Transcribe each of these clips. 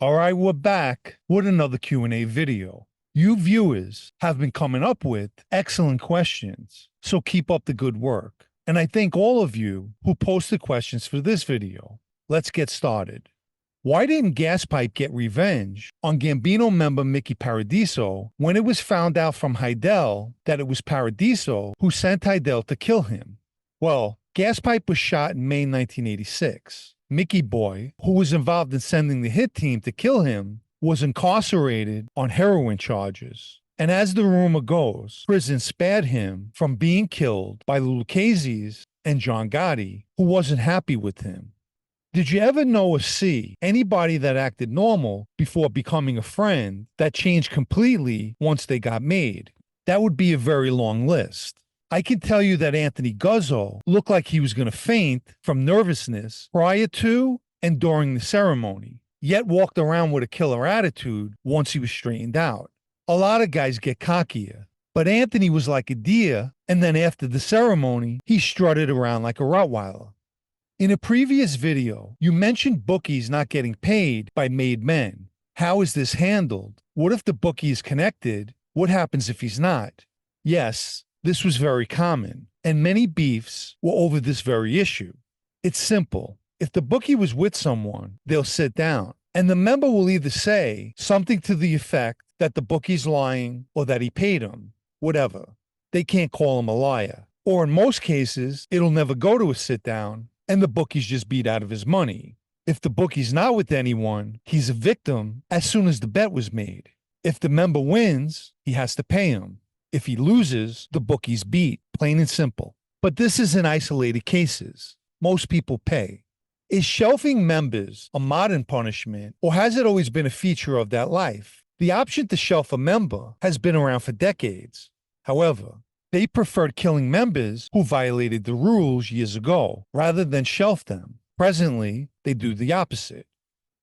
All right, we're back with another Q&A video. You viewers have been coming up with excellent questions, so keep up the good work. And I thank all of you who posted questions for this video. Let's get started. Why didn't Gaspipe get revenge on Gambino member Mickey Paradiso when it was found out from Heidel that it was Paradiso who sent Heidel to kill him? Well, Gaspipe was shot in May 1986. Mickey Boy, who was involved in sending the hit team to kill him, was incarcerated on heroin charges. And as the rumor goes, prison spared him from being killed by the Luccheses and John Gotti, who wasn't happy with him. Did you ever know or see anybody that acted normal before becoming a friend that changed completely once they got made? That would be a very long list. I can tell you that Anthony Guzzo looked like he was going to faint from nervousness prior to and during the ceremony, yet walked around with a killer attitude once he was straightened out. A lot of guys get cockier, but Anthony was like a deer, and then after the ceremony, he strutted around like a Rottweiler. In a previous video, you mentioned bookies not getting paid by made men. How is this handled? What if the bookie is connected? What happens if he's not? Yes, this was very common, and many beefs were over this very issue. It's simple. If the bookie was with someone, they'll sit down, and the member will either say something to the effect that the bookie's lying or that he paid him, whatever. They can't call him a liar. Or in most cases, it'll never go to a sit down, and the bookie's just beat out of his money. If the bookie's not with anyone, he's a victim as soon as the bet was made. If the member wins, he has to pay him. If he loses, the bookie's beat, plain and simple. But this is in isolated cases. Most people pay. Is shelving members a modern punishment, or has it always been a feature of that life? The option to shelf a member has been around for decades. However, they preferred killing members who violated the rules years ago, rather than shelf them. Presently, they do the opposite.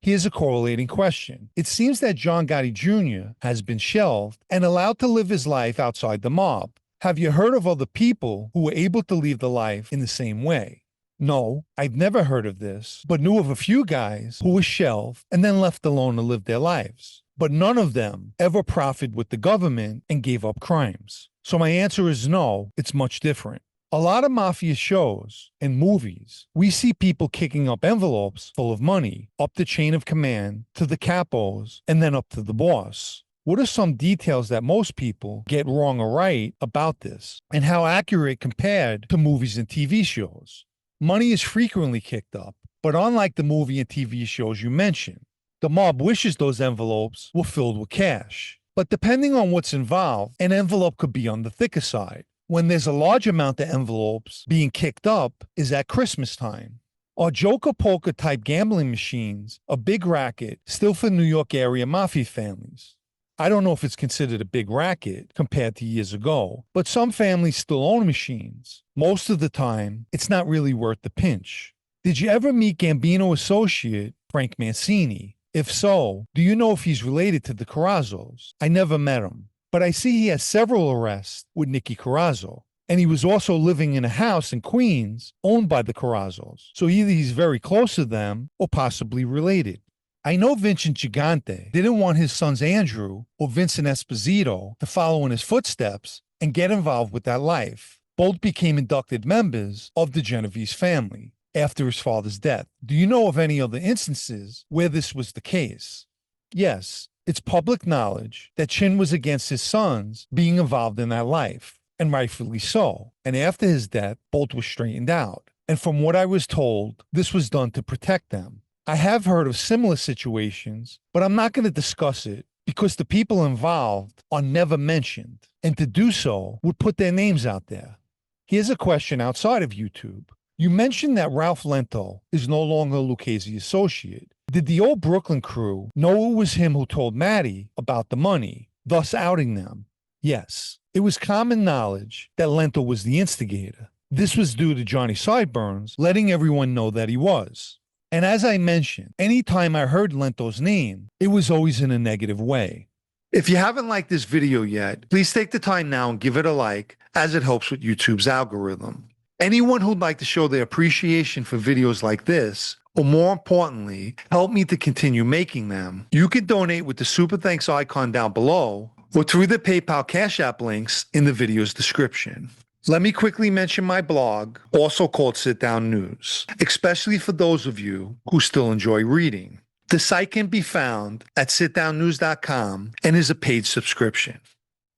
Here's a correlating question. It seems that John Gotti Jr. has been shelved and allowed to live his life outside the mob. Have you heard of other people who were able to leave the life in the same way? No, I've never heard of this, but knew of a few guys who were shelved and then left alone to live their lives. But none of them ever profited with the government and gave up crimes. So my answer is no, it's much different. A lot of Mafia shows and movies, we see people kicking up envelopes full of money, up the chain of command, to the capos, and then up to the boss. What are some details that most people get wrong or right about this, and how accurate compared to movies and TV shows? Money is frequently kicked up, but unlike the movie and TV shows you mentioned, the mob wishes those envelopes were filled with cash. But depending on what's involved, an envelope could be on the thicker side. When there's a large amount of envelopes being kicked up is at Christmas time. Are Joker Poker type gambling machines a big racket still for New York area Mafia families? I don't know if it's considered a big racket compared to years ago, but some families still own machines. Most of the time, it's not really worth the pinch. Did you ever meet Gambino associate Frank Mancini? If so, do you know if he's related to the Carrazzos? I never met him, but I see he has several arrests with Nicky Carrazzo, and he was also living in a house in Queens owned by the Carrazzos, so either he's very close to them or possibly related. I know Vincent Gigante didn't want his sons Andrew or Vincent Esposito to follow in his footsteps and get involved with that life. Both became inducted members of the Genovese family after his father's death. Do you know of any other instances where this was the case? Yes, it's public knowledge that Chin was against his sons being involved in that life, and rightfully so. And after his death, both were straightened out. And from what I was told, this was done to protect them. I have heard of similar situations, but I'm not going to discuss it because the people involved are never mentioned, and to do so would put their names out there. Here's a question outside of YouTube. You mentioned that Ralph Lento is no longer a Lucchese associate. Did the old Brooklyn crew know it was him who told Maddie about the money, thus outing them? Yes, it was common knowledge that Lento was the instigator. This was due to Johnny Sideburns letting everyone know that he was. And as I mentioned, anytime I heard Lento's name, it was always in a negative way. If you haven't liked this video yet, please take the time now and give it a like, as it helps with YouTube's algorithm. Anyone who'd like to show their appreciation for videos like this, or more importantly, help me to continue making them, you can donate with the Super Thanks icon down below or through the PayPal Cash App links in the video's description. Let me quickly mention my blog, also called Sit Down News, especially for those of you who still enjoy reading. The site can be found at sitdownnews.com and is a paid subscription.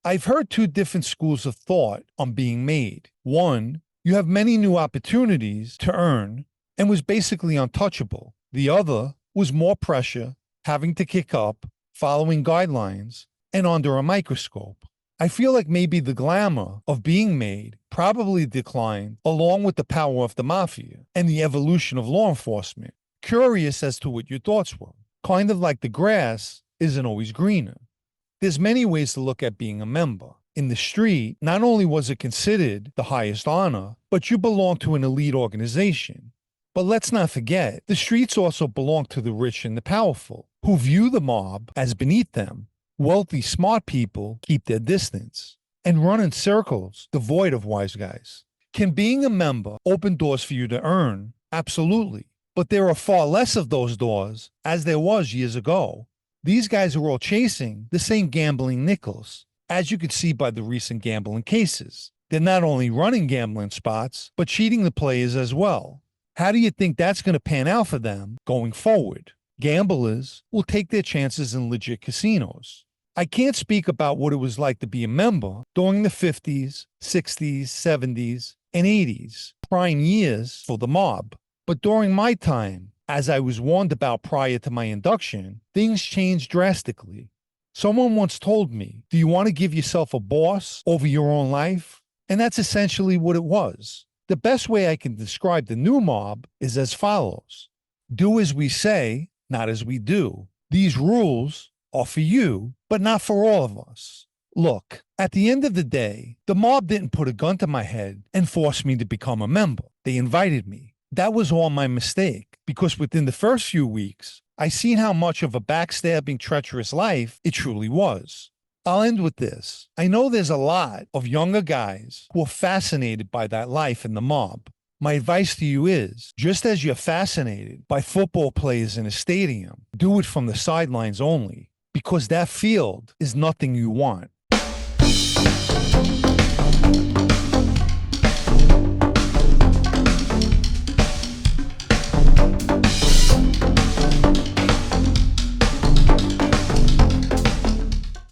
I've heard two different schools of thought on being made. One, you have many new opportunities to earn and was basically untouchable. The other was more pressure, having to kick up, following guidelines, and under a microscope. I feel like maybe the glamour of being made probably declined along with the power of the Mafia and the evolution of law enforcement. Curious as to what your thoughts were. Kind of like the grass isn't always greener. There's many ways to look at being a member. In the street, not only was it considered the highest honor, but you belong to an elite organization. But let's not forget, the streets also belong to the rich and the powerful, who view the mob as beneath them. Wealthy, smart people keep their distance and run in circles devoid of wise guys. Can being a member open doors for you to earn? Absolutely. But there are far less of those doors as there was years ago. These guys are all chasing the same gambling nickels, as you can see by the recent gambling cases. They're not only running gambling spots, but cheating the players as well. How do you think that's going to pan out for them going forward? Gamblers will take their chances in legit casinos. I can't speak about what it was like to be a member during the 50s, 60s, 70s, and 80s, prime years for the mob. But during my time, as I was warned about prior to my induction, things changed drastically. Someone once told me, do you want to give yourself a boss over your own life? And that's essentially what it was. The best way I can describe the new mob is as follows. Do as we say, not as we do. These rules are for you, but not for all of us. Look, at the end of the day, the mob didn't put a gun to my head and force me to become a member. They invited me. That was all my mistake, because within the first few weeks, I seen how much of a backstabbing, treacherous life it truly was. I'll end with this. I know there's a lot of younger guys who are fascinated by that life in the mob. My advice to you is, just as you're fascinated by football players in a stadium, do it from the sidelines only, because that field is nothing you want.